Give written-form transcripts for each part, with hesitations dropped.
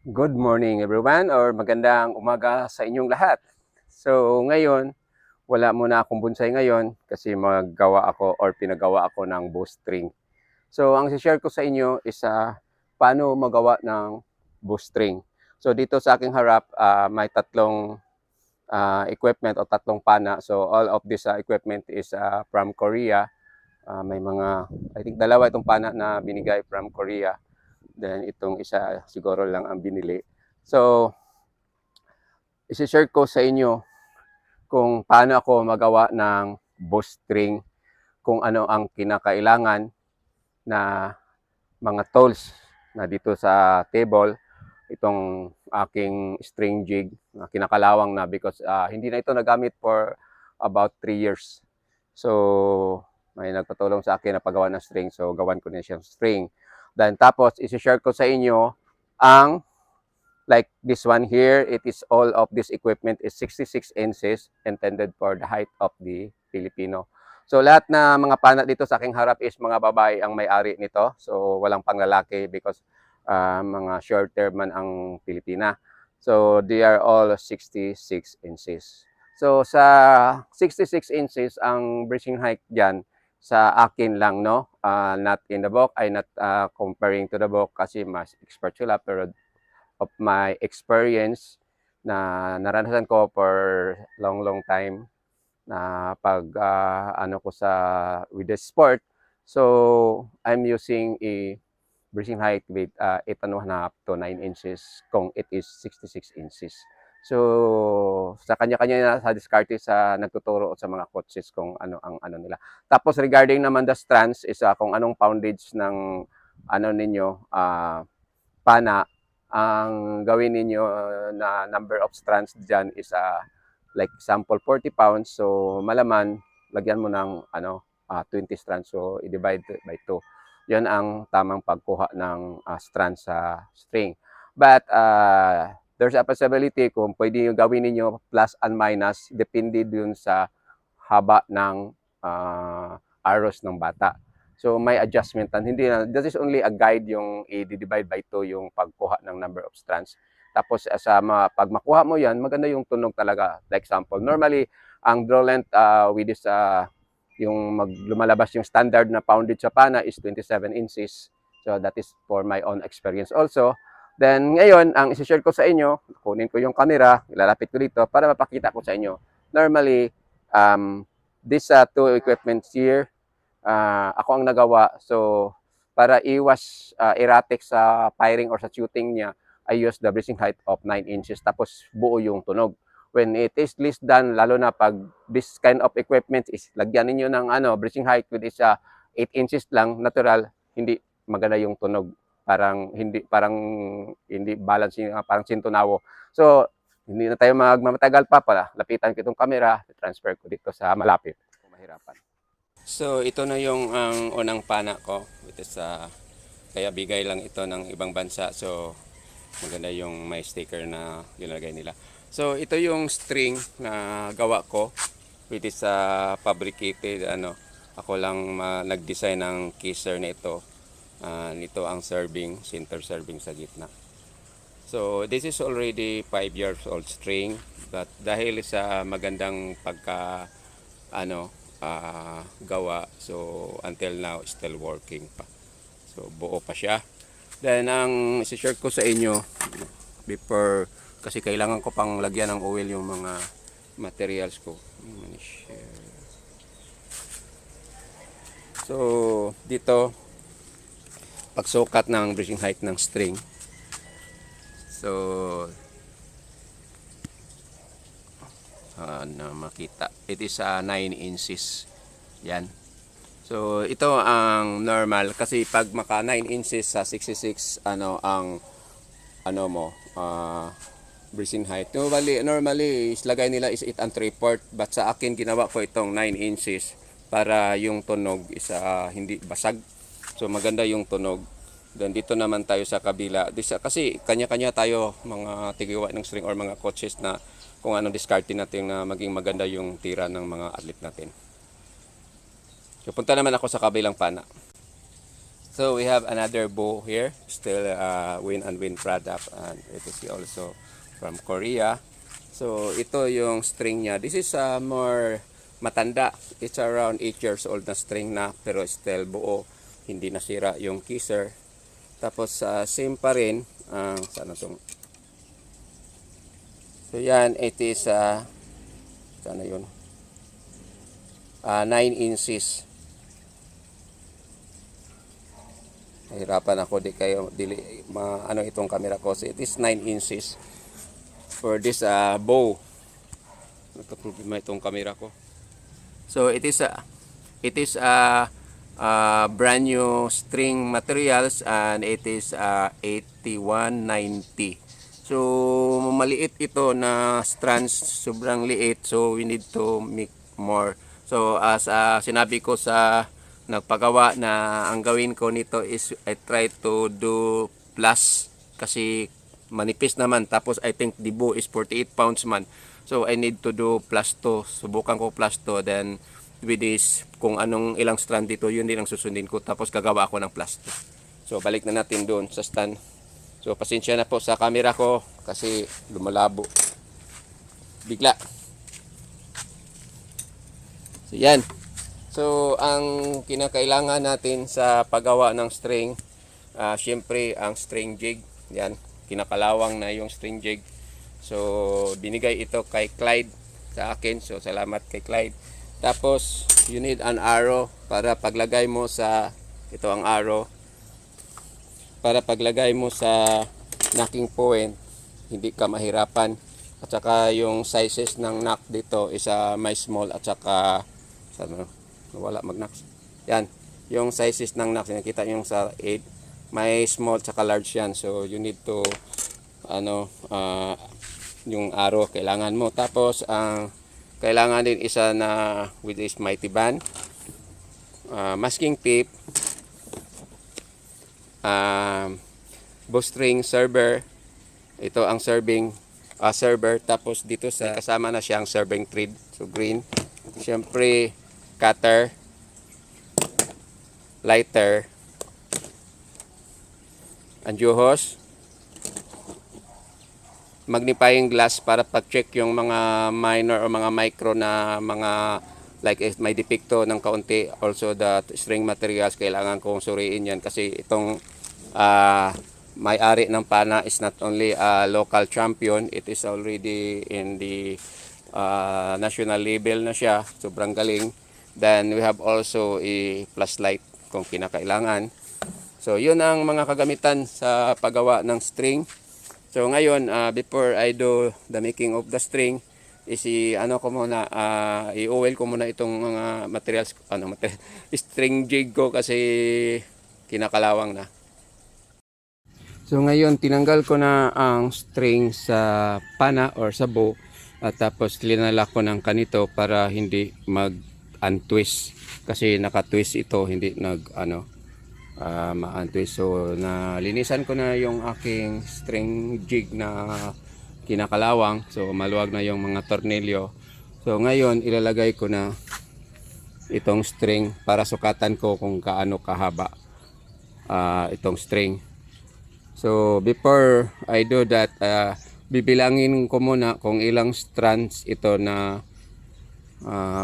Good morning everyone or magandang umaga sa inyong lahat. So ngayon, wala muna akong bonsai ngayon kasi maggawa ako or pinagawa ako ng bowstring. So ang share ko sa inyo is paano magawa ng bowstring. So dito sa aking harap, may tatlong equipment o tatlong pana. So all of this equipment is from Korea. May mga, I think dalawa itong pana na binigay from Korea. Then itong isa siguro lang ang binili. So isi-share ko sa inyo kung paano ako magawa ng bowstring, kung ano ang kinakailangan na mga tools na dito sa table, itong aking string jig na kinakalawang na because hindi na ito nagamit for about 3 years. So, may nagpatulong sa akin na paggawa ng string. So, gawan ko na siyang string. Then, tapos, isi-share ko sa inyo ang like this one here, it is all of this equipment is 66 inches intended for the height of the Filipino. So lahat na mga pana dito sa aking harap is mga babae ang may-ari nito. So walang panglalaki because mga shorter man ang Pilipina. So they are all 66 inches. So sa 66 inches ang breaching height diyan sa akin lang, no, not in the book, ay not comparing to the book kasi mas expert sila, pero of my experience na naranasan ko for long time na pag ano ko sa with the sport. So I'm using a breaching height with 8.5 to 9 inches kung it is 66 inches. So sa kanya-kanya na sa diskarte sa nagtuturo sa mga coaches kung ano ang ano nila. Tapos regarding naman the strands is kung anong poundage ng ano ninyo pana, ang gawin ninyo na number of strands dyan is like sample 40 pounds. So malaman, lagyan mo ng 20 strands. So i-divide by 2. Yan ang tamang pagkuha ng strands sa string. But there's a possibility kung pwede yung gawin ninyo plus and minus, depende dun sa haba ng arrows ng bata. So may adjustment tan hindi na that is only a guide yung i-divide by 2 yung pagkuha ng number of strands. Tapos pag makuha mo 'yan, maganda yung tunog talaga. Like example, normally ang draw length with this yung lumalabas yung standard na poundage sa pana is 27 inches. So that is for my own experience also. Then ngayon, ang i-share ko sa inyo, kunin ko yung camera, ilalapit ko dito para mapakita ko sa inyo. Normally, this two equipments here, ako ang nagawa. So, para iwas erratic sa firing or sa shooting niya, I use the breaching height of 9 inches tapos buo yung tunog. When it is least done, lalo na pag this kind of equipment is lagyan ninyo ng breaching height with is 8 inches lang, natural, hindi maganda yung tunog. Parang hindi balance yung parang sintunawo. So, hindi na tayo magmamatagal pa pala. Lapitan ko itong camera, transfer ko dito sa malapit. Kung mahirapan. So ito na yung ang unang pana ko. Ito kaya bigay lang ito ng ibang bansa. So maganda yung may sticker na ginagay nila. So ito yung string na gawa ko. It is fabricated ako lang nag-design ng kisser na ito. Nito ang center serving sa gitna. So this is already 5 years old string, but dahil sa magandang gawa, so until now still working pa. So buo pa siya. Then ang i-share ko sa inyo before, kasi kailangan ko pang lagyan ng oil yung mga materials ko. So dito pagsukat ng breaching height ng string. So na makita, it is 9 inches yan. So ito ang normal kasi pag maka 9 inches sa 66 ang mo breaching height. Normally lagay nila is 8 and 3/4, but sa akin ginawa ko itong 9 inches para yung tunog is hindi basag. So maganda yung tunog. Then dito naman tayo sa kabila. Kasi kanya-kanya tayo mga tigawa ng string or mga coaches na kung anong diskarte natin na maging maganda yung tira ng mga athlete natin. So punta naman ako sa kabilang pana. So we have another bow here, still Win and Win product, and it is also from Korea. So ito yung string niya. This is more matanda. It's around 8 years old na string na, pero still buo. Hindi nasira yung kisser. Tapos same pa rin. Sana itong... So yan, it is sana yun. 9 inches. Nahirapan ako di kayo ano itong camera ko. So it is 9 inches for this bow. Nagka-problema itong camera ko. So it is brand new string materials, and it is 8190. So maliit ito na strands, sobrang liit, so we need to make more. So as sinabi ko sa nagpagawa, na ang gawin ko nito is I try to do plus, kasi manipis naman, tapos I think the bow is 48 pounds man, so I need to do plus 2. Subukan ko plus 2, then with this, kung anong ilang strand dito, yun din ang susundin ko, tapos gagawa ako ng plus 2. So balik na natin doon sa stand. So pasensya na po sa camera ko kasi lumalabo bigla. So yan. So ang kinakailangan natin sa paggawa ng string, syempre ang string jig. Yan, kinakalawang na yung string jig. So binigay ito kay Clyde sa akin. So salamat kay Clyde. Tapos you need an arrow para paglagay mo sa, ito ang arrow, para paglagay mo sa knocking point hindi ka mahirapan. At saka yung sizes ng knock dito is may small at saka wala mag-knock. Yan, yung sizes ng knock, nakita yung sa 8, may small at saka large yan. So you need to yung arrow kailangan mo. Tapos kailangan din isa na with this mighty band, masking tape, bowstring, server. Ito ang server. Tapos dito sa kasama na siyang serving thread, so green. Siyempre cutter, lighter, anjuhos, magnifying glass para pag-check yung mga minor o mga micro na mga, like if may depekto ng kaunti. Also the string materials, kailangan kong suriin yan, kasi itong may-ari ng pana is not only a local champion, it is already in the national level na siya. Sobrang galing. Then we have also a flashlight kung kinakailangan. So yun ang mga kagamitan sa paggawa ng string. So ngayon, before I do the making of the string, is i-oil ko muna itong mga materials, string jig ko, kasi kinakalawang na. So ngayon, tinanggal ko na ang string sa pana or sa bow, at tapos linala ko ng kanito para hindi mag-untwist, kasi naka-twist ito, hindi ma-untwist. So nalinisan ko na yung aking string jig na kinakalawang. So maluwag na yung mga tornilyo. So ngayon ilalagay ko na itong string para sukatan ko kung kaano kahaba itong string. So before I do that, bibilangin ko muna kung ilang strands ito na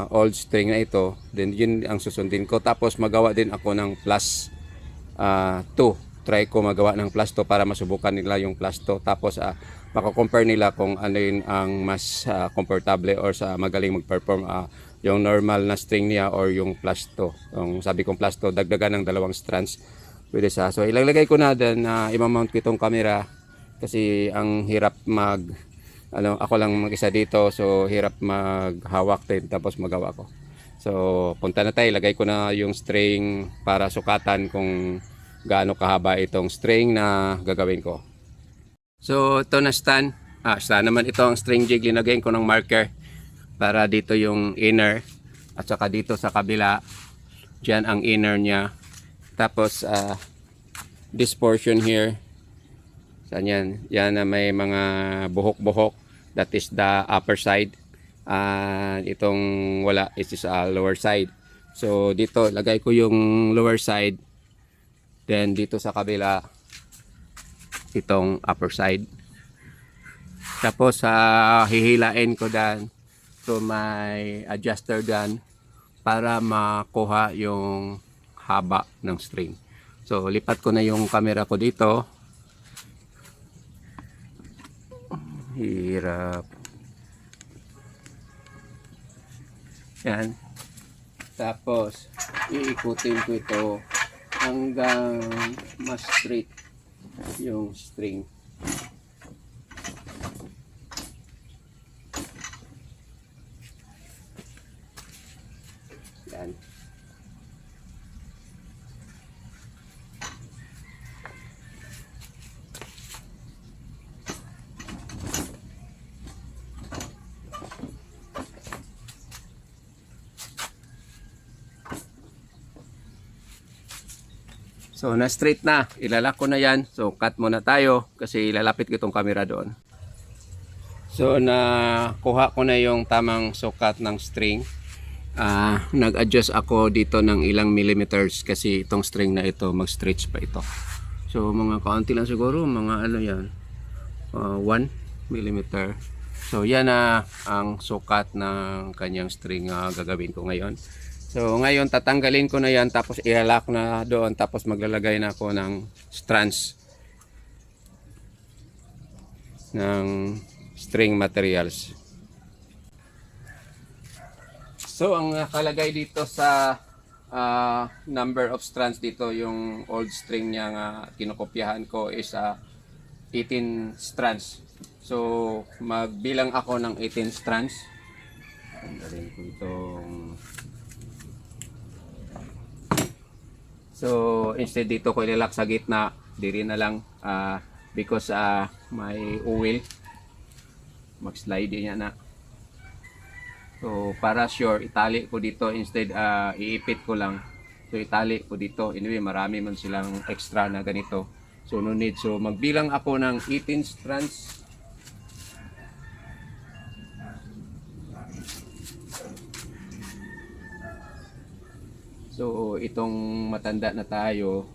old string na ito. Then yun ang susundin ko. Tapos magawa din ako ng plus 2. Try ko magawa ng plus 2 para masubukan nila yung plus 2. Tapos makakompare nila kung ano yun ang mas comfortable or sa magaling mag-perform, yung normal na string niya or yung plus 2. Yung sabi kong plus 2, dagdagan ng 2 strands. Pwede sa. So ilalagay ko na din, i-mount ko itong camera, kasi ang hirap ako lang mag-isa dito, so hirap maghawak din tapos magawa ko. So punta na tayo, ilagay ko na yung string para sukatan kung gaano kahaba itong string na gagawin ko. So ito na stand. Stand naman ito ang string jig, linagyan ko ng marker para dito yung inner, at saka dito sa kabila diyan ang inner niya. Tapos this portion here, saan yan? Yan na may mga buhok-buhok, that is the upper side. Itong wala, it is lower side. So dito lagay ko yung lower side Then dito sa kabila, itong upper side. Tapos hihilain ko dan. So may adjuster dan para makuha yung haba ng string. So lipat ko na yung camera ko dito. Hirap. Yan. Tapos iikutin ko ito hanggang mas straight yung string. Yan. So na straight na, ilalak ko na yan. So cut muna tayo kasi ilalapit ko itong camera doon. So nakuha ko na yung tamang sukat ng string. Nag-adjust ako dito ng ilang millimeters kasi itong string na ito mag-stretch pa ito. So mga kaunti lang siguro, mga ano yan, 1 millimeter. So yan na ang sukat ng kanyang string gagawin ko ngayon. So ngayon tatanggalin ko na yan, tapos ilalak na doon, tapos maglalagay na ako ng strands ng string materials. So ang nakalagay dito sa number of strands dito, yung old string niya nga kinokopyahan ko is 18 strands. So magbilang ako ng 18 strands. Tanggalin ko itong. So instead dito ko ilalak sa gitna, diri na lang because may oil, mag-slide niya na. So para sure, itali ko dito instead iipit ko lang. So itali ko dito. Anyway, marami man silang extra na ganito. So no need. So magbilang ako ng 18 strands. So itong matanda na tayo.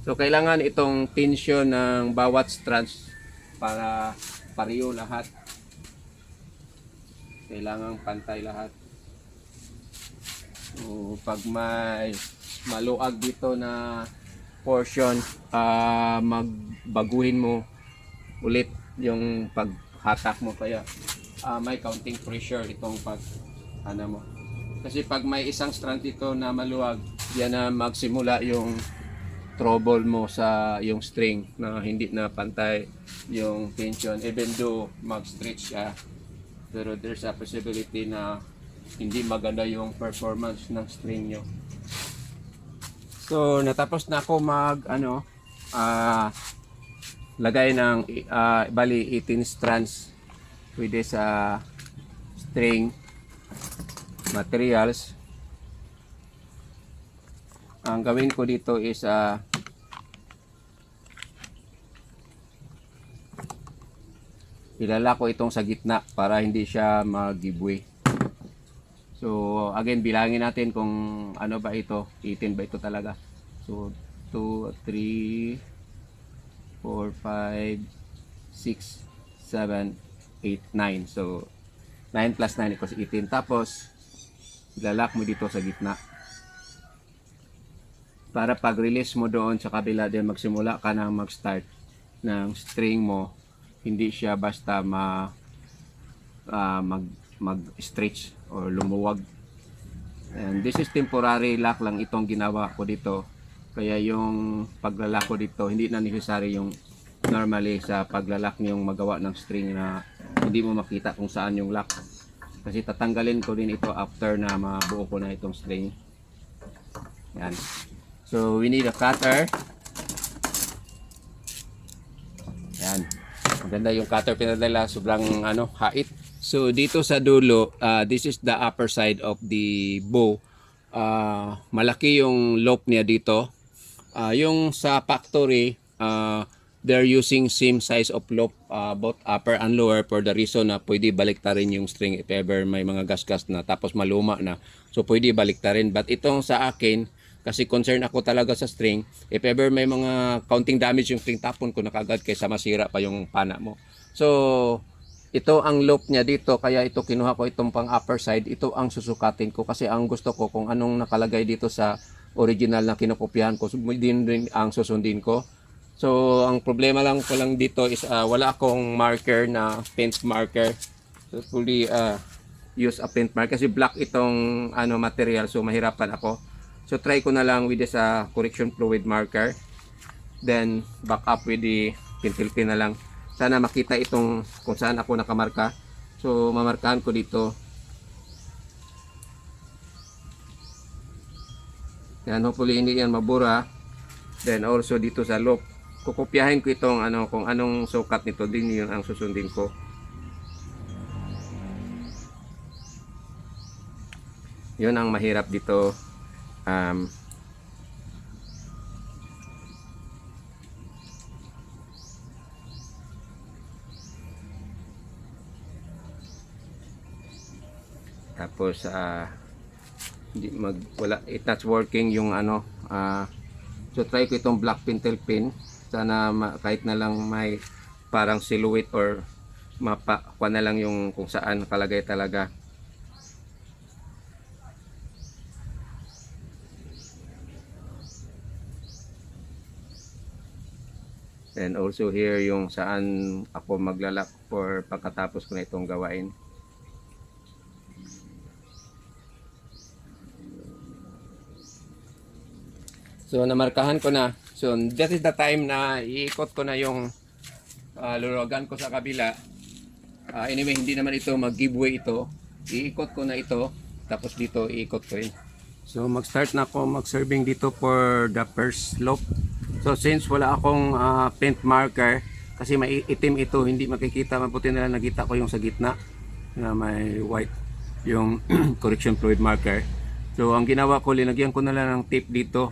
So kailangan itong tension ng bawat strands para pareho lahat. Kailangan pantay lahat. So pag may maluag dito na portion, magbaguhin mo ulit yung paghatak mo, kaya may counting pressure itong mo. Kasi pag may isang strand dito na maluwag, yan na magsimula yung trouble mo sa yung string na hindi na pantay yung tension, even though mag-stretch siya. Pero there's a possibility na hindi maganda yung performance ng string nyo. So natapos na ako lagay ng bali 18 strands with this string materials. Ang gawin ko dito is ilala ko itong sa gitna para hindi siya mag-giveaway. So again, bilangin natin kung ano ba ito, 18 ba ito talaga. So 2, 3, 4, 5, 6, 7, 8, 9. So 9 plus 9 equals 18. Tapos ilalak mo dito sa gitna para pag release mo doon sa kabila, din magsimula ka na mag-start ng string mo, hindi siya basta mag-stretch or lumuwag. And this is temporary lock lang itong ginawa ko dito, kaya yung paglalak ko dito hindi na necessary yung normally sa paglalak yung magawa ng string na hindi mo makita kung saan yung lock. Kasi tatanggalin ko din ito after na mabuo ko na itong string. Yan. So we need a cutter. Yan. Maganda yung cutter pinadala, sobrang hait. So dito sa dulo, this is the upper side of the bow. Malaki yung loop niya dito. Yung sa factory, they're using same size of loop, both upper and lower, for the reason na pwede baliktarin yung string if ever may mga gasgas na tapos maluma na. So pwede baliktarin. But itong sa akin, Kasi concern ako talaga sa string. If ever may mga counting damage yung string, tapon ko na kagad kaysa masira pa yung pana mo. So, ito ang loop niya dito, kaya ito kinuha ko itong pang upper side. Ito ang susukatin ko kasi ang gusto ko kung anong nakalagay dito sa original na kinokopyahan ko, din ang susundin ko. So, ang problema lang ko lang dito is wala akong marker na paint marker. So, fully use a paint marker kasi black itong material, so mahirapan ako. So try ko na lang with this correction fluid marker. Then back up with the pencil pen na lang. Sana makita itong kung saan ako nakamarka. So mamarkahan ko dito. Yan, hopefully hindi yan mabura. Then also dito sa loop, kukopyahin ko itong kung anong sukat nito, din yun ang susundin ko. Yun ang mahirap dito. Tapos wala, it's not working yung so try ko itong black pentel pen. Sana kahit na lang may parang silhouette or mapa na lang yung kung saan nakalagay talaga. And also here yung saan ako maglalak for pagkatapos ko na itong gawain. So namarkahan ko na. So that is the time na iikot ko na yung luluwagan ko sa kabila. Anyway, hindi naman ito mag-giveaway ito. Iikot ko na ito. Tapos dito iikot ko rin. So mag-start na ako mag-serving dito for the first slope. So since wala akong paint marker, kasi may itim ito, hindi makikita, mabuti na lang nakita ko yung sa gitna na may white yung correction fluid marker. So ang ginawa ko, linagyan ko na lang ng tape dito.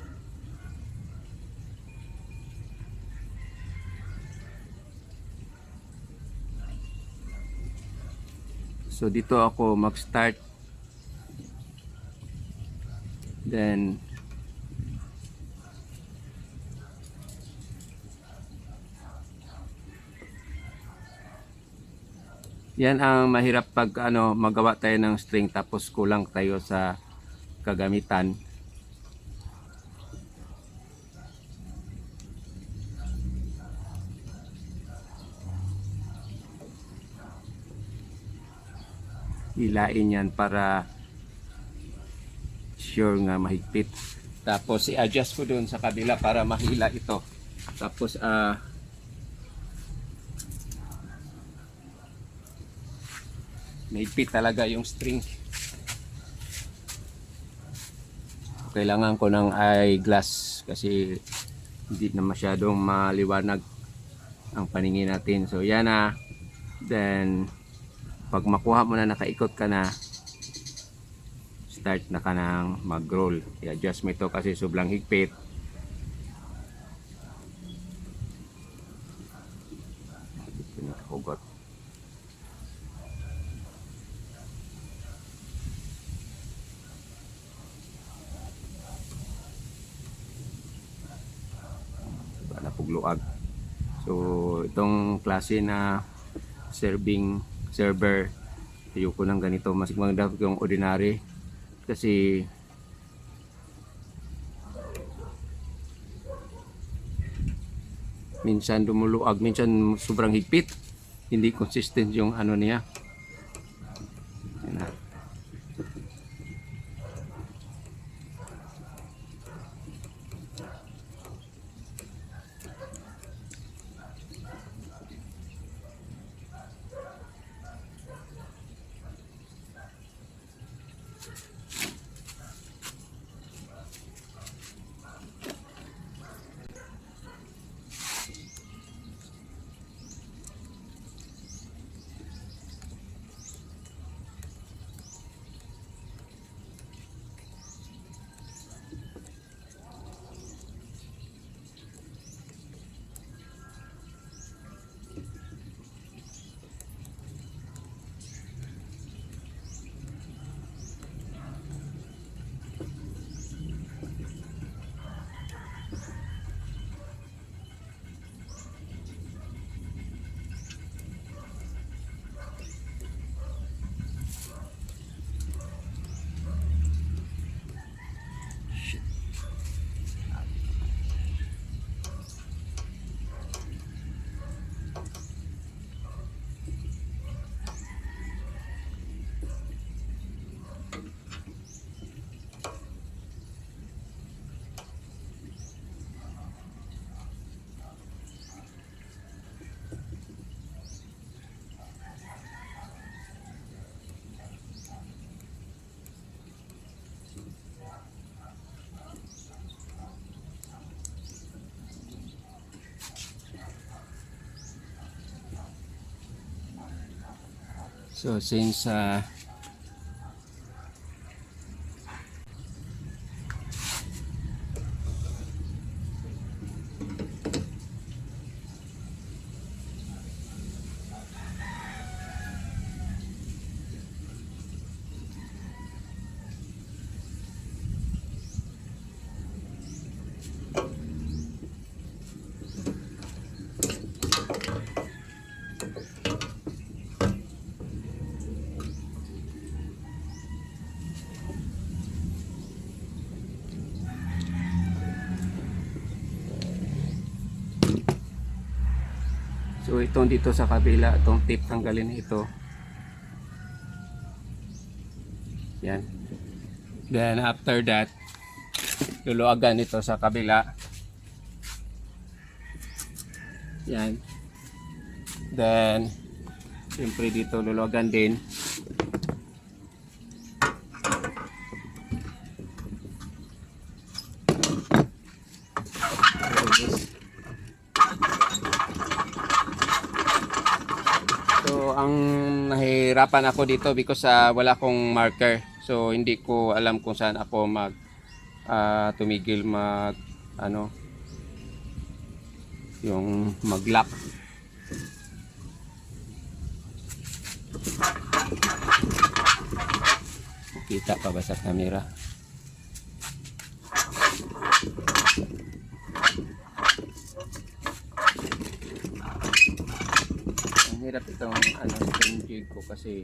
So dito ako mag-start. Then yan ang mahirap pag magawa tayo ng string tapos kulang tayo sa kagamitan. Hilain yan para sure nga mahigpit. Tapos i-adjust ko doon sa kabila para mahila ito. Tapos mahigpit talaga yung string. Kailangan ko ng eyeglass kasi hindi na masyadong maliwanag ang paningin natin. So yan na. Then pag makuha mo na, nakaikot ka na, start na ka ng mag-roll. I-adjust mo ito kasi sobrang higpit. Ito na hugot. Wala pugluag. So itong klase na server, ayoko ng ganito, mas maganda yung ordinary kasi minsan dumuluag, minsan sobrang higpit, hindi consistent yung niya. Yan na. So since so itong dito sa kabila, itong tip tanggalin ito. Yan. Then after that, luluagan ito sa kabila. Yan. Then siyempre dito luluagan din. So ang nahihirapan ako dito because wala akong marker. So hindi ko alam kung saan ako tumigil yung mag-lock. Kita pa ba sa camera? Ang hirap itong string jig ko kasi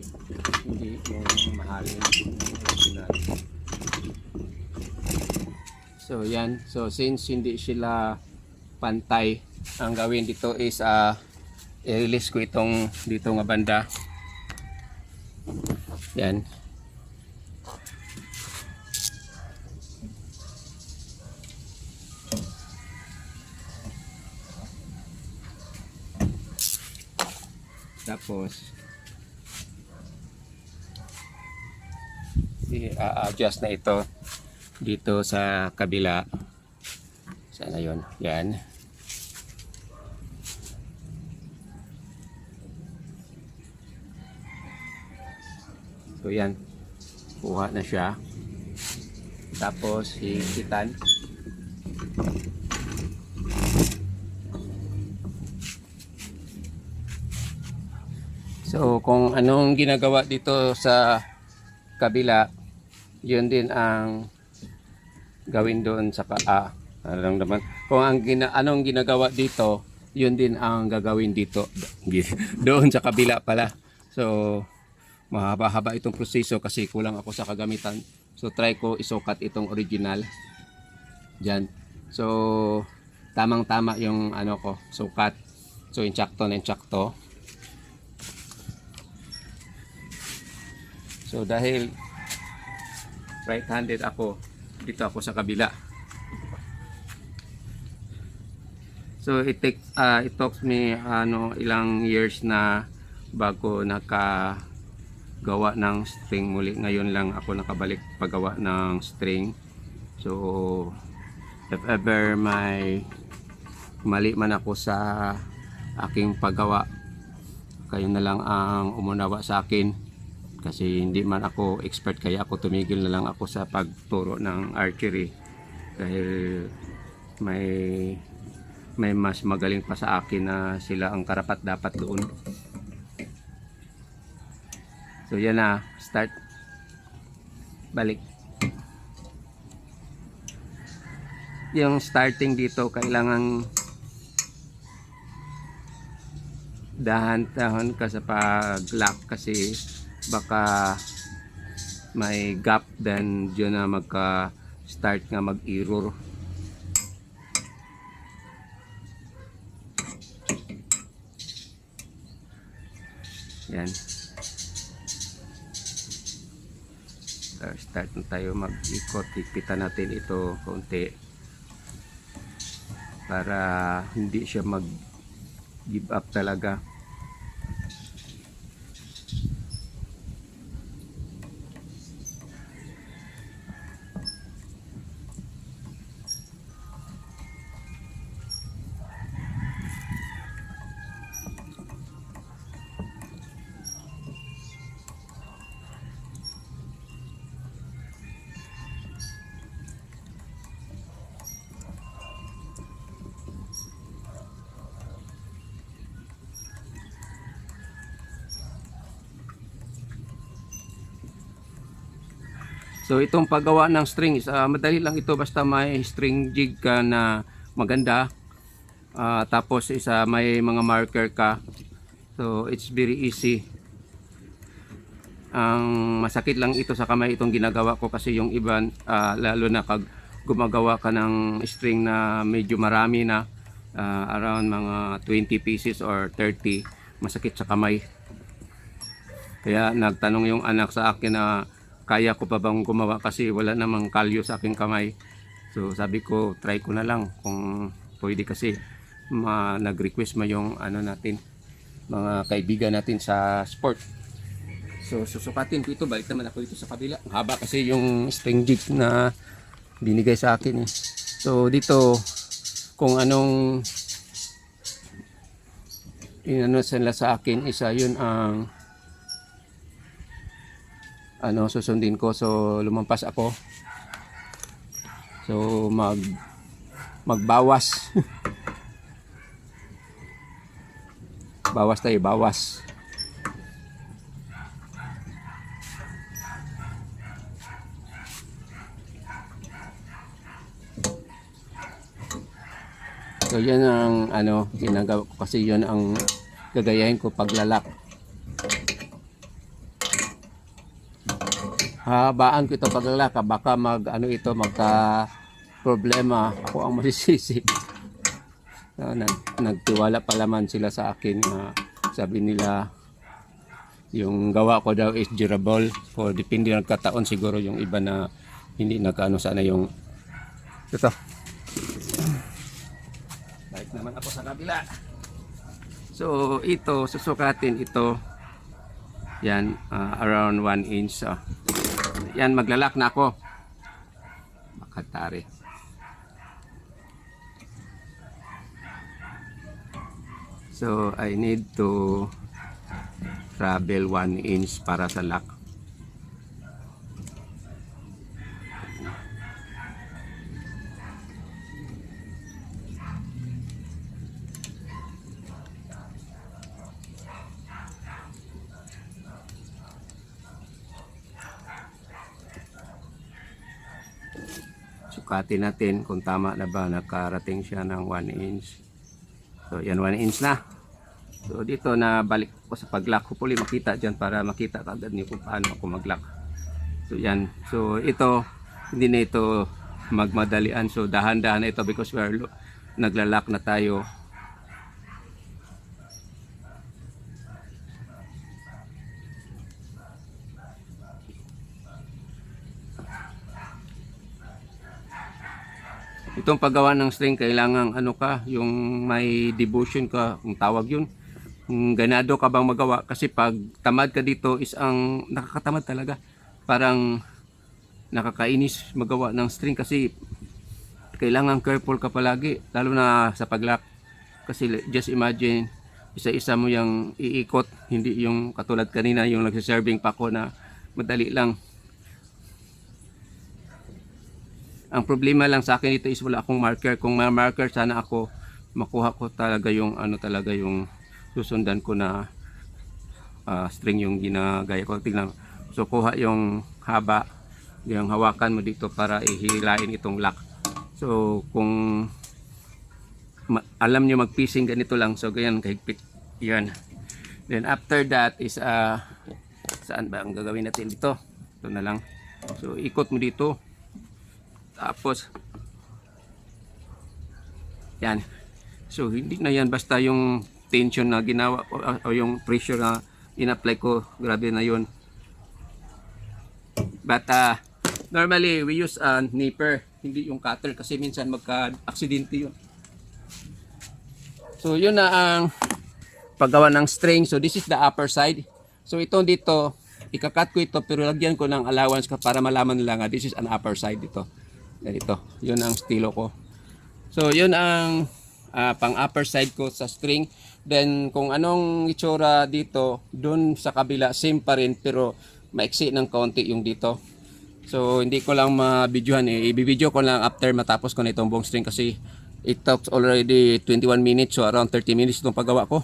hindi yung mahalin yung original. So yan, so since hindi sila pantay, ang gawin dito is i-release ko itong dito nga banda. Yan. Tapos i-adjust na ito dito sa kabila. Sana yun. Yan. So yan. Kuha na siya. Tapos hihitan. So kung anong ginagawa dito sa kabila, yun din ang gawin doon sa lang naman. Kung anong ginagawa dito, yun din ang gagawin dito doon sa kabila pala. So mahaba-haba itong proseso kasi kulang ako sa kagamitan. So try ko isukat itong original diyan. So tamang-tama yung sukat. So insakto na insakto. So dahil right-handed ako, dito ako sa kabila. So it took me ilang years na bago nakagawa ng string muli. Ngayon lang ako nakabalik paggawa ng string. So if ever may mali man ako sa aking paggawa, kayo na lang ang umunawa sa akin. Kasi hindi man ako expert, kaya ako tumigil na lang ako sa pagturo ng archery dahil may mas magaling pa sa akin na sila ang karapat dapat doon. So yan na, start, balik. Yung starting dito kailangan dahan-dahan ka sa pag-lock kasi baka may gap, then dyan na magka-start nga mag-error. Yan. Start na tayo mag-ikot. Ipitan natin ito konti para hindi siya mag-give up talaga. So itong paggawa ng string is madali lang ito, basta may string jig ka na maganda. Tapos may mga marker ka. So it's very easy. Ang masakit lang ito sa kamay itong ginagawa ko kasi yung iba lalo na kag gumagawa ka ng string na medyo marami na around mga 20 pieces or 30, masakit sa kamay. Kaya nagtanong yung anak sa akin na kaya ko pa bang gumawa kasi wala namang kalyo sa aking kamay. So sabi ko try ko na lang kung pwede kasi nag-request yung natin, mga kaibigan natin sa sport. So susukatin ko ito, balik naman ako dito sa kabila. Ang haba kasi yung string jigs na binigay sa akin eh. So dito kung anong inano sila sa akin, isa yun ang susundin ko. So lumampas ako. So magbawas. Bawas tayo, bawas. So yan ang ginagawa ko kasi yun ang gagayahin ko paglalak. Habaan ko ito paglalak, baka magka problema, ako ang masisisi. Nagtiwala pa naman sila sa akin, sabi nila yung gawa ko daw is durable, for depende ng kataon siguro yung iba na hindi sana yung ito. Balik naman ako sa kabila. So ito susukatin ito yan, around 1 inch. Yan, maglalak na ako. Makatari. So I need to travel 1 inch para sa lock. Sukatin natin kung tama na ba, nakarating siya ng 1 inch. So yan, 1 inch na. So dito na balik ko sa pag-lock. Hopefully makita dyan para makita kagad niyo kung paano ako mag-lock. So yan. So ito, hindi na ito magmadalian. So dahan-dahan na ito because we are nagla-lock na tayo. Itong paggawa ng string, kailangan yung may devotion ka, kung tawag yun. Ganado ka bang magawa, kasi pag tamad ka dito is ang nakakatamad talaga. Parang nakakainis magawa ng string kasi kailangan careful ka palagi, lalo na sa pag-lock. Kasi just imagine, isa-isa mo yung iikot, hindi yung katulad kanina yung nagsiserving pa ko na madali lang. Ang problema lang sa akin dito is wala akong marker. Kung may marker, sana ako makuha ko talaga yung yung susundan ko na string yung ginagaya ko. Tingnan. So kuha yung haba, yung hawakan mo dito para ihilain itong lock. So kung alam nyo mag-piecing, ganito lang. So ganyan kahigpit. Yan. Then after that is saan ba ang gagawin natin dito? Ito na lang. So ikot mo dito. Tapos yan. So hindi na yan basta yung tension na ginawa o yung pressure na in-apply ko, grabe na yun. But normally we use a nipper, hindi yung cutter kasi minsan magka-aksidente yun. So yun na ang paggawa ng string. So this is the upper side. So ito dito, ikakat ko ito pero lagyan ko ng allowance para malaman nila nga this is an upper side dito. Ganito, yun ang estilo ko. So yun ang pang upper side ko sa string. Then kung anong itsura dito, dun sa kabila same pa rin pero maiksi ng kaunti yung dito. So hindi ko lang mabidyohan i-video ko lang after matapos ko na itong buong string kasi it took already 21 minutes, so around 30 minutes itong paggawa ko.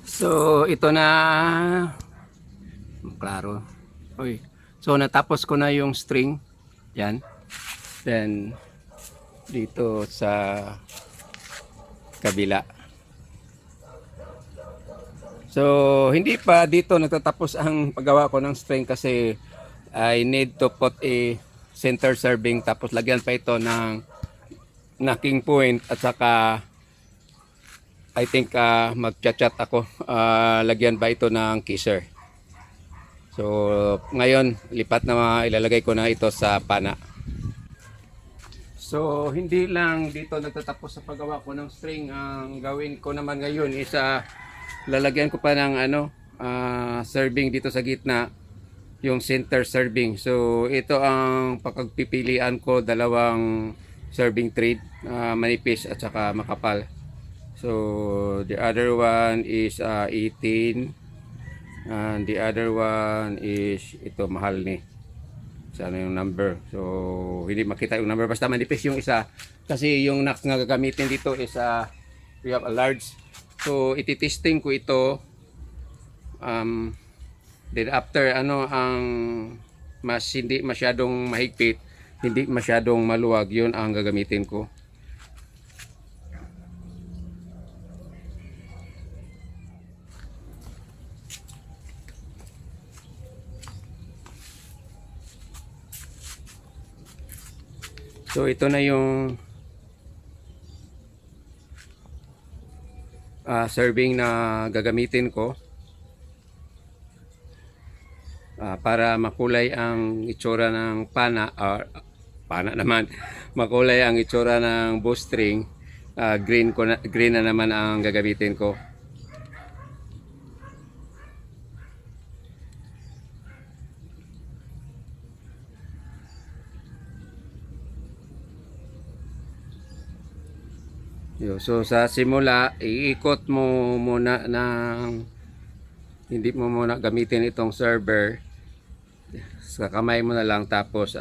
So ito na klaro. Oy. So natapos ko na yung string. Yan. Then dito sa kabila. So hindi pa dito natatapos ang paggawa ko ng string kasi I need to put a center serving tapos lagyan pa ito ng knocking point at saka I think magchat-chat ako. Lagyan ba ito ng kisser. So ngayon lipat na ilalagay ko na ito sa pana. So hindi lang dito nagtatapos sa paggawa ko ng string. Ang gawin ko naman ngayon is lalagyan ko pa ng serving dito sa gitna, yung center serving. So ito ang pagpipilian ko, dalawang serving tray, manipis at saka makapal. So the other one is 18 and the other one is ito mahal ni. Sana yung number. So hindi makita yung number basta manipis yung isa kasi yung nacks na gagamitin dito is we have a large. So ititesting ko ito then after ang hindi masyadong mahigpit, hindi masyadong maluwag, yun ang gagamitin ko. So ito na yung serving na gagamitin ko para makulay ang itsura ng pana naman makulay ang itsura ng bowstring. Green na naman ang gagamitin ko. So sa simula, iikot mo muna hindi mo muna gamitin itong server. Sa kamay mo na lang tapos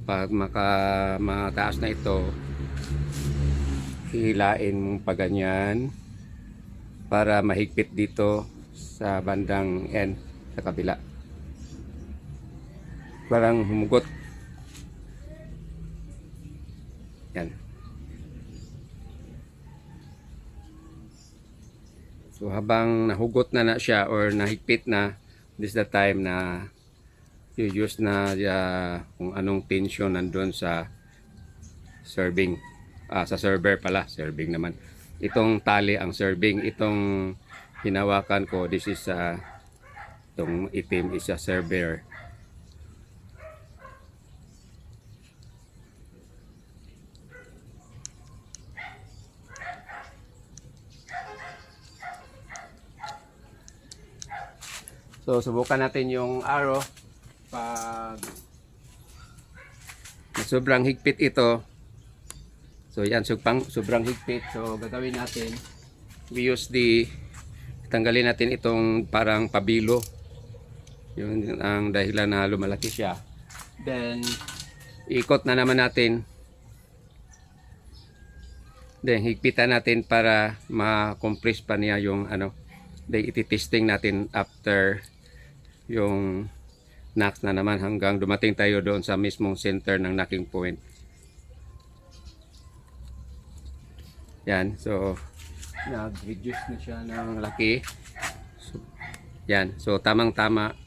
pag mataas na ito, hilain mong pa ganyan para mahigpit dito sa bandang end sa kabila. Parang humugot. Yan. So habang nahugot na siya or nahigpit na, this is the time na you use na kung anong tension nandun sa serving. Sa server pala, serving naman. Itong tali ang serving, itong hinawakan ko, this is itong itim is a server. So subukan natin yung arrow pag sobrang higpit ito. So yan, sobrang higpit. So gagawin natin, we use tanggalin natin itong parang pabilo. Yun ang dahilan na lumalaki siya. Then ikot na naman natin. Then higpitan natin para ma-compress pa niya yung then iti-testing natin after yung knocks na naman hanggang dumating tayo doon sa mismong center ng knocking point. Yan, so nag-reduce na siya ng laki. So, yan, so tamang-tama.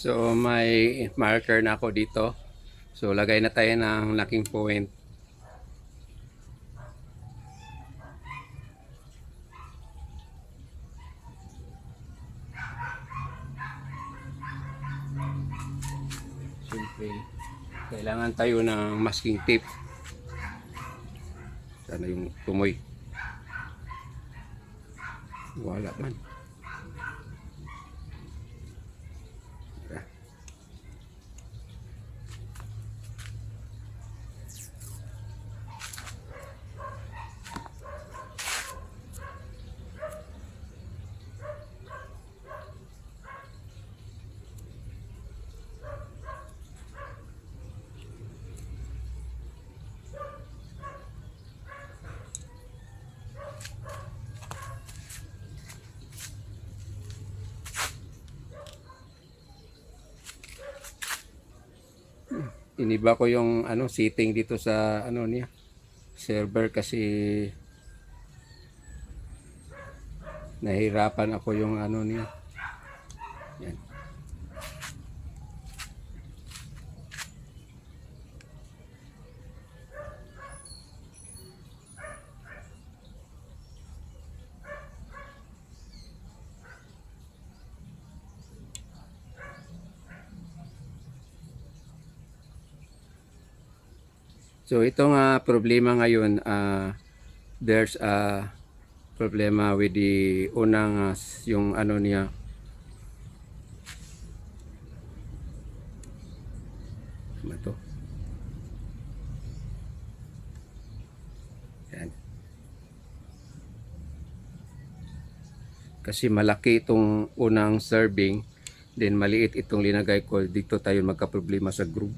So may marker na ako dito. So lagay na tayo ng locking point. Siyempre, kailangan tayo ng masking tape. Sana yung tumoy. Wala man. Iniba ko yung setting dito sa niya server kasi nahirapan ako yung niya. Yan. So itong problema ngayon, there's a problema with the unang yung niya. Ano to? Yan. Kasi malaki itong unang serving, then maliit itong linagay ko, dito tayo magka-problema sa group.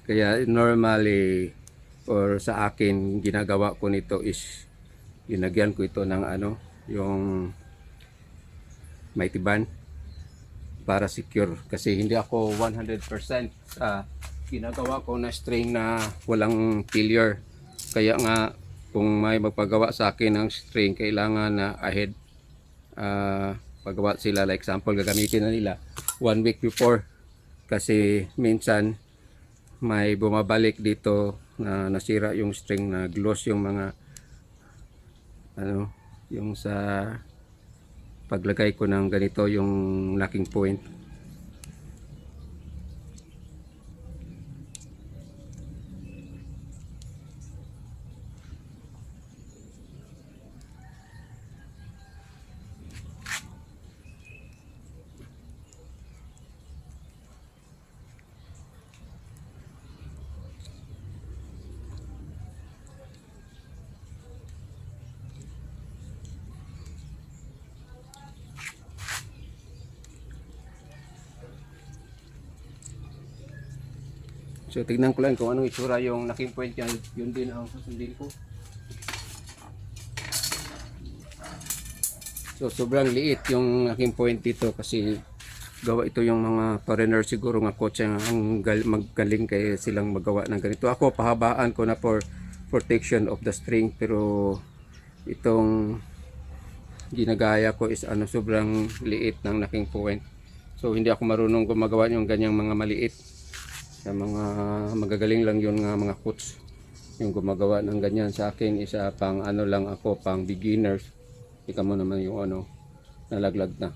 Kaya normally or sa akin ginagawa ko nito is ginagyan ko ito ng yung mighty band para secure, kasi hindi ako 100% sa ginagawa ko na string na walang failure. Kaya nga kung may magpagawa sa akin ng string, kailangan na ahead paggawa sila, like example gagamitin na nila 1 week before, kasi minsan may bumabalik dito na nasira yung string, na gloss yung mga yung sa paglagay ko ng ganito yung locking point. So tignan ko lang kung anong itsura yung locking point yan. Yun din ang susundin ko. So sobrang liit yung locking point dito, kasi gawa ito yung mga foreigner siguro nga kotse ang magaling kaya silang magawa ng ganito. Ako pahabaan ko na for protection of the string, pero itong ginagaya ko is sobrang liit ng locking point. So hindi ako marunong gumagawa yung ganyang mga maliit. Sa mga magagaling lang yun nga mga coach yung gumagawa ng ganyan. Sa akin isa pang lang ako, pang beginners. Ika mo naman yung nalaglag na.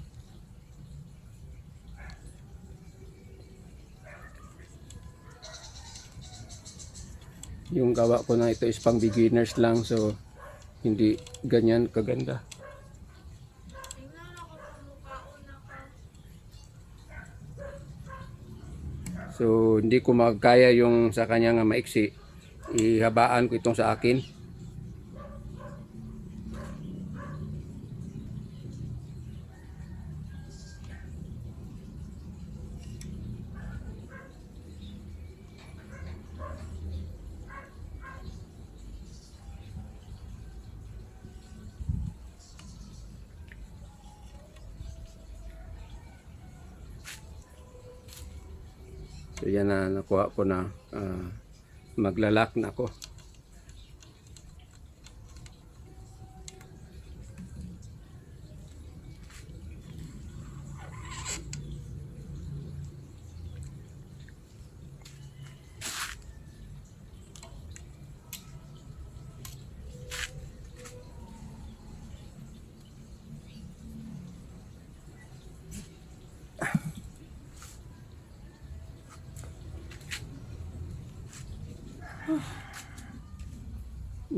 Yung gawa ko na ito is pang beginners lang, so hindi ganyan kaganda. So hindi ko magkaya yung sa kanya nga maiksi, ihabaan ko itong sa akin. So yan na, nakuha ko na, maglalak na ako.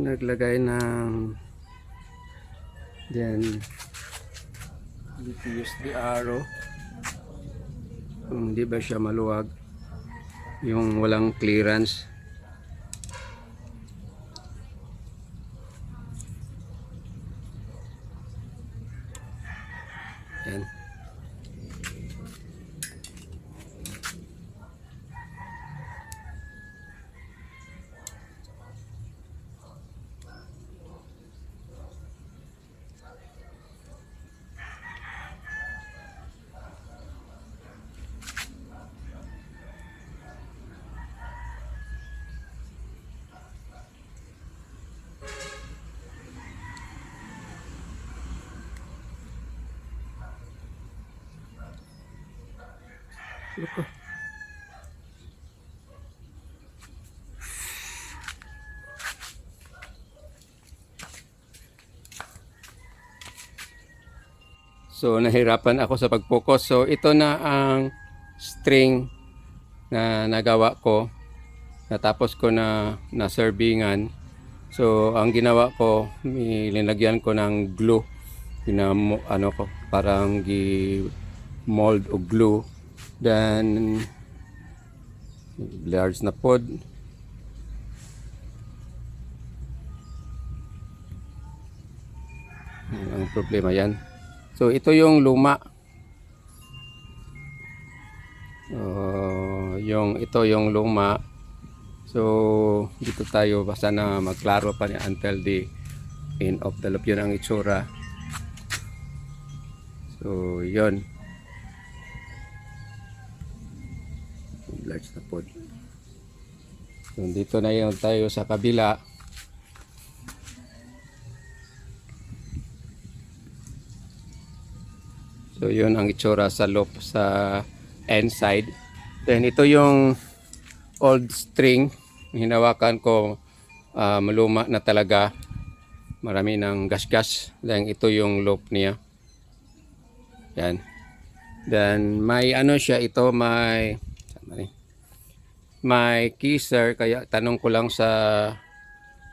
naglagay ng then dito use the arrow kung di ba siya maluwag yung walang clearance. Yan. Look. So nahirapan ako sa pag-focus. So ito na ang string na nagawa ko. Natapos ko na servingan. So ang ginawa ko, linagyan ko ng glue. Ano ko, parang mold o glue. Then large na pod. Ang problema yan. So ito yung luma. Ito yung luma. So dito tayo basta na magklaro pa niya until the end of the loop. Yun ang itsura. So yun. Large na pod. So dito na yung tayo sa kabila. So yun ang itsura sa loop sa end side. Then ito yung old string. Hinawakan ko, maluma na talaga. Marami ng gas-gas. Then ito yung loop niya. Yan. Then may ano siya, ito may kisser, kaya tanong ko lang sa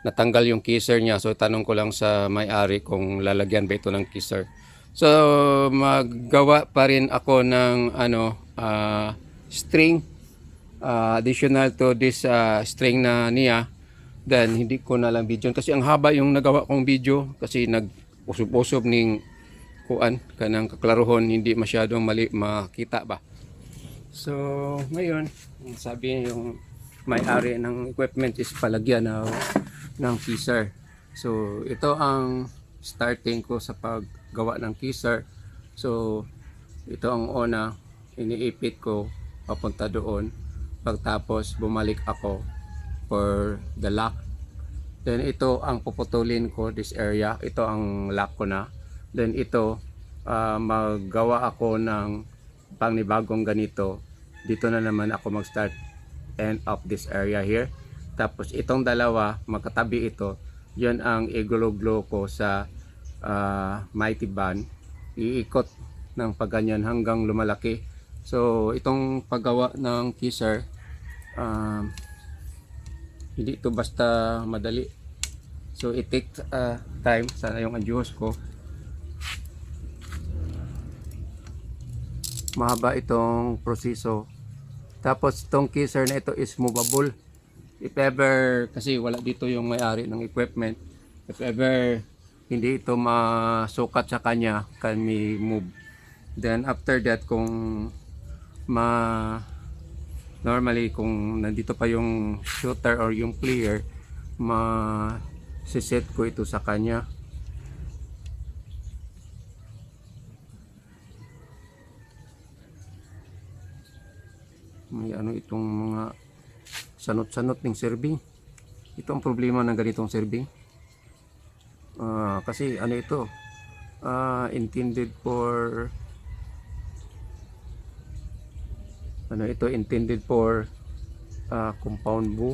natanggal yung kisser niya. So tanong ko lang sa may-ari kung lalagyan ba ito ng kisser. So maggawa pa rin ako ng string additional to this string na niya. Then hindi ko na lang video kasi ang haba yung nagawa kong video kasi nag-usob-usob ning kuan kanang kaklaruhon, hindi masyadong makita ba. So ngayon sabi yung may-ari ng equipment is palagyan ng kisser. So ito ang starting ko sa paggawa ng kisser. So ito ang una, iniipit ko papunta doon. Pagtapos bumalik ako for the lock. Then ito ang puputulin ko, this area. Ito ang lock ko na. Then ito maggawa ako ng panibagong ganito. Dito na naman ako mag-start end of this area here. Tapos itong dalawa magkatabi ito. Yan ang i-glue ko sa mighty band. Iikot ng pagganyan hanggang lumalaki. So itong paggawa ng kisser, hindi ito basta madali. So it takes time. Sana yung adjust ko. Mahaba itong proseso. Tapos itong kisser na ito is movable. If ever, kasi wala dito yung may-ari ng equipment, if ever hindi ito masukat sa kanya, can we move. Then after that, kung normally kung nandito pa yung shooter or yung player, siset ko ito sa kanya. May ano itong mga sanot-sanot ng serving. Ito ang problema ng ganitong serving. Kasi ano ito, intended for compound bow.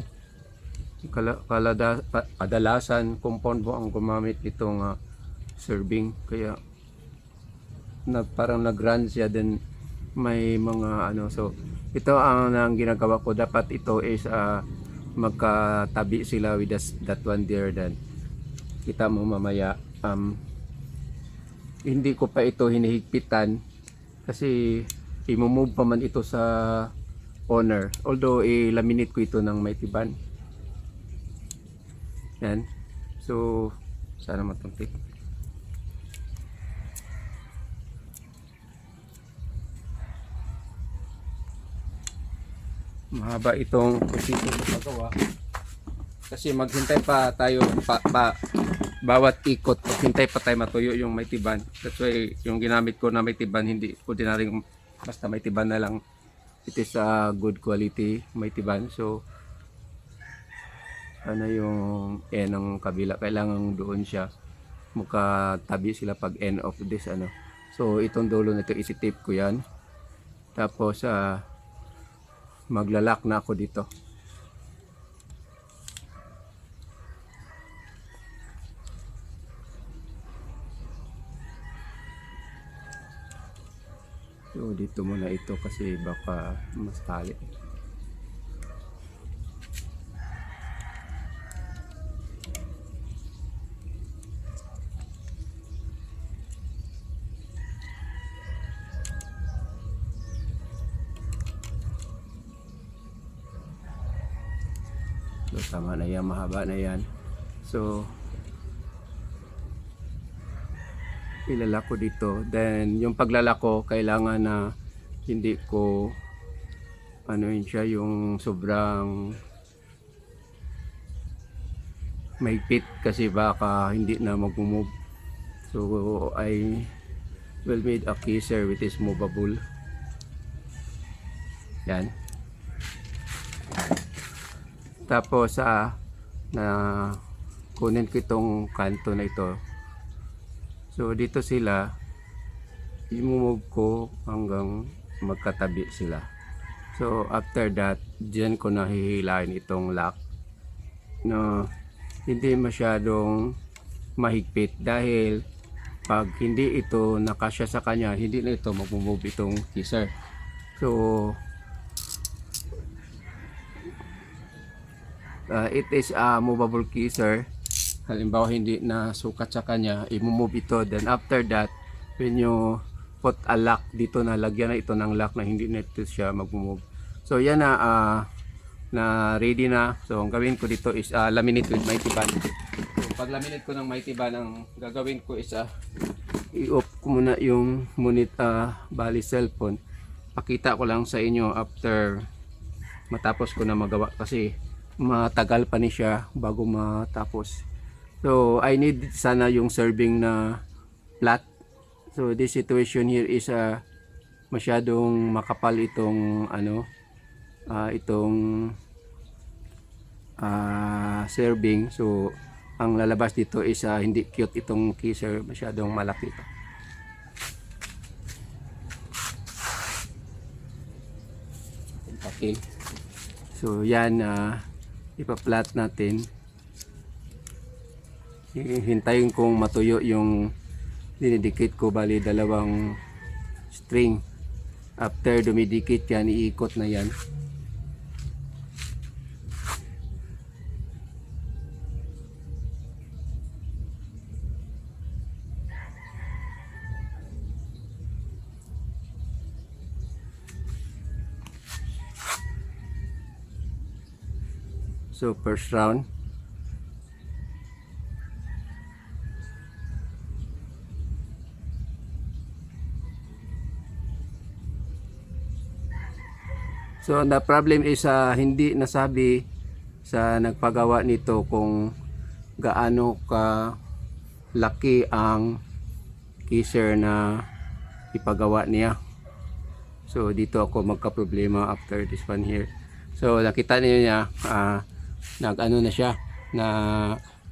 Kadalasan compound bow ang gumamit itong serving, kaya parang nag-run siya, then may mga so ito ang ginagawa ko. Dapat ito is magkatabi sila with that one there. Then kita mo mamaya, hindi ko pa ito hinihigpitan kasi i-move pa man ito sa owner, although i-laminate ko ito ng may tiban. Yan, so sana matungkit. Mahaba itong proseso sa paggawa kasi maghintay pa tayo bawat ikot, maghintay pa tayo matuyo yung may tiban. That's why yung ginamit ko na may tiban, hindi ordinaryong basta may tiban na lang. It is a good quality may tiban. So ano yung end ng kabila, kailangan doon siya magkatabi sila pag end of this ano. So itong dulo nito isi-tape ko yan, tapos maglalak na ako dito. So dito muna ito kasi baka mas tali. So tama na yan, mahaba na yan. So ilalako dito. Then yung paglalako kailangan na hindi ko ano yun siya, yung sobrang mahigpit kasi baka hindi na mag-move. So I will made a kisser which is movable. Yan. Tapos na kunin ko itong kanto na ito. So dito sila i-move ko hanggang magkatabi sila. So after that, diyan ko nahihilain itong lock na hindi masyadong mahigpit dahil pag hindi ito nakasya sa kanya, hindi na ito mag-move itong kisser. So it is a movable kisser. Halimbawa hindi na sukat sa kanya, i-move ito. Then after that, when you put a lock dito, na lagyan na ito ng lock na hindi na ito siya mag-move. So yan na ready na. So ang gawin ko dito is laminate with mighty band. So pag laminate ko ng mighty band, ang gagawin ko is i-off ko muna yung bali cellphone. Pakita ko lang sa inyo after matapos ko na magawa kasi matagal pa ni siya bago matapos. So I need sana yung serving na flat. So this situation here is masyadong makapal itong serving. So ang lalabas dito is hindi cute itong kisser, masyadong malaki ito. Okay. So yan, ipa-flat natin. Hintayin kong matuyo yung dinidikit ko, bali dalawang string. After dumidikit yan, iikot na yan. So first round, so the problem is hindi nasabi sa nagpagawa nito kung gaano ka laki ang kisser na ipagawa niya. So dito ako magka-problema after this one here. So nakita niyo niya, nag-ano na siya, na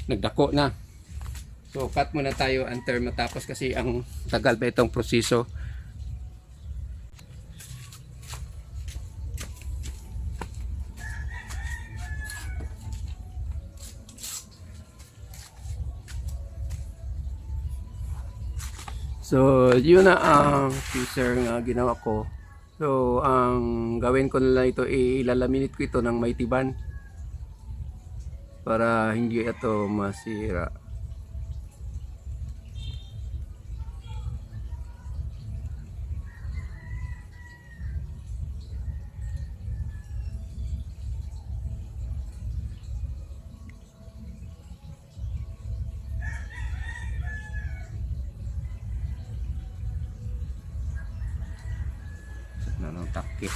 nagdako na. So cut muna tayo until matapos kasi ang tagal pa itong proseso. So yun na ang kisser nga ginawa ko. So ang gawin ko na lang ito, ilalaminate ko ito ng may tiban para hindi ito masira. takip.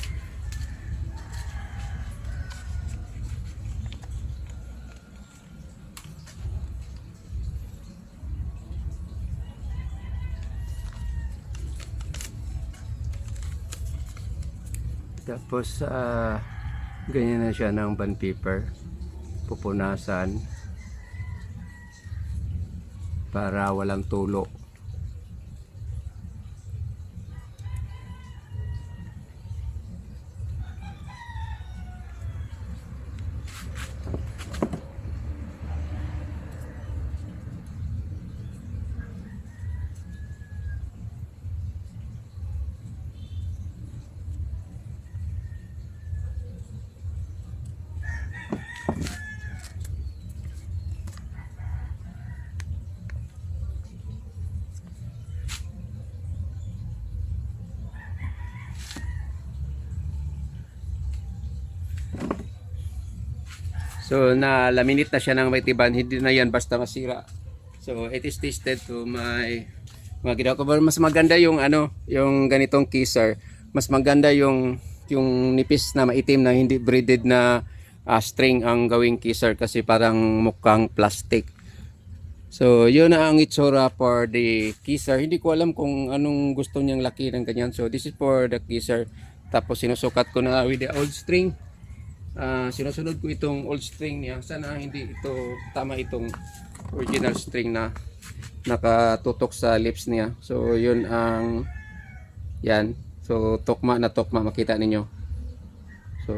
Tapos ganyan na siya ng bond paper, pupunasan para walang tulo. So na-laminate na siya ng may tiban, hindi na yan basta masira. So it is tested to mga ginawa ko. Mas maganda yung yung ganitong kisser. Mas maganda yung nipis na maitim na hindi braided na string ang gawing kisser kasi parang mukhang plastic. So yun na ang itsura for the kisser. Hindi ko alam kung anong gusto niyang laki ng ganyan. So this is for the kisser. Tapos sinusukat ko na with the old string. Sinusunod ko itong old string niya. Sana hindi ito tama itong original string na nakatutok sa lips niya. So yun ang yan. So tokma na tokma, makita ninyo. So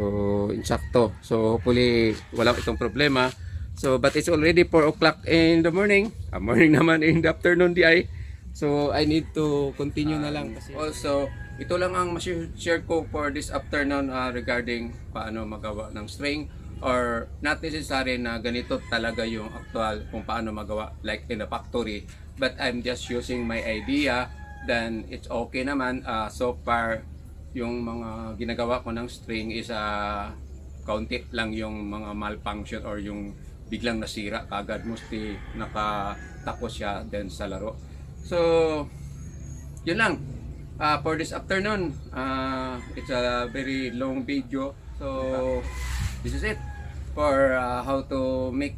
insakto. So hopefully wala itong problema. So but it's already 4 o'clock in the morning. Morning naman in the afternoon di ay. So I need to continue na lang kasi also ito lang ang share ko for this afternoon regarding paano magawa ng string, or not necessary na ganito talaga yung actual kung paano magawa like in the factory, but I'm just using my idea. Then it's okay naman. So far yung mga ginagawa ko ng string is kaunti lang yung mga malfunction or yung biglang nasira kagad, mostly nakatapos siya then sa laro. So yun lang. For this afternoon, it's a very long video. So this is it for how to make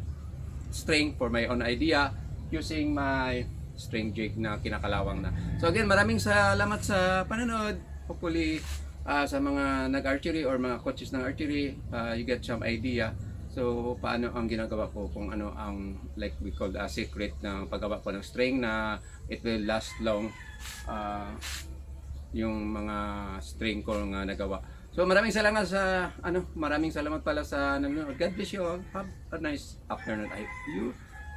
string for my own idea using my string jig na kinakalawang na. So again, maraming salamat sa panonood. Hopefully sa mga nag-archery or mga coaches ng archery, you get some idea. So paano ang ginagawa ko, kung ano ang like we call a secret ng paggawa ko ng string na it will last long. Yung mga string ko nga nagawa. So maraming salamat sa maraming salamat pala sa nanonood. God bless you all. Have a nice afternoon. I hope you.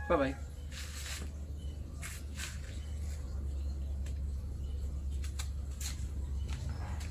Bye bye.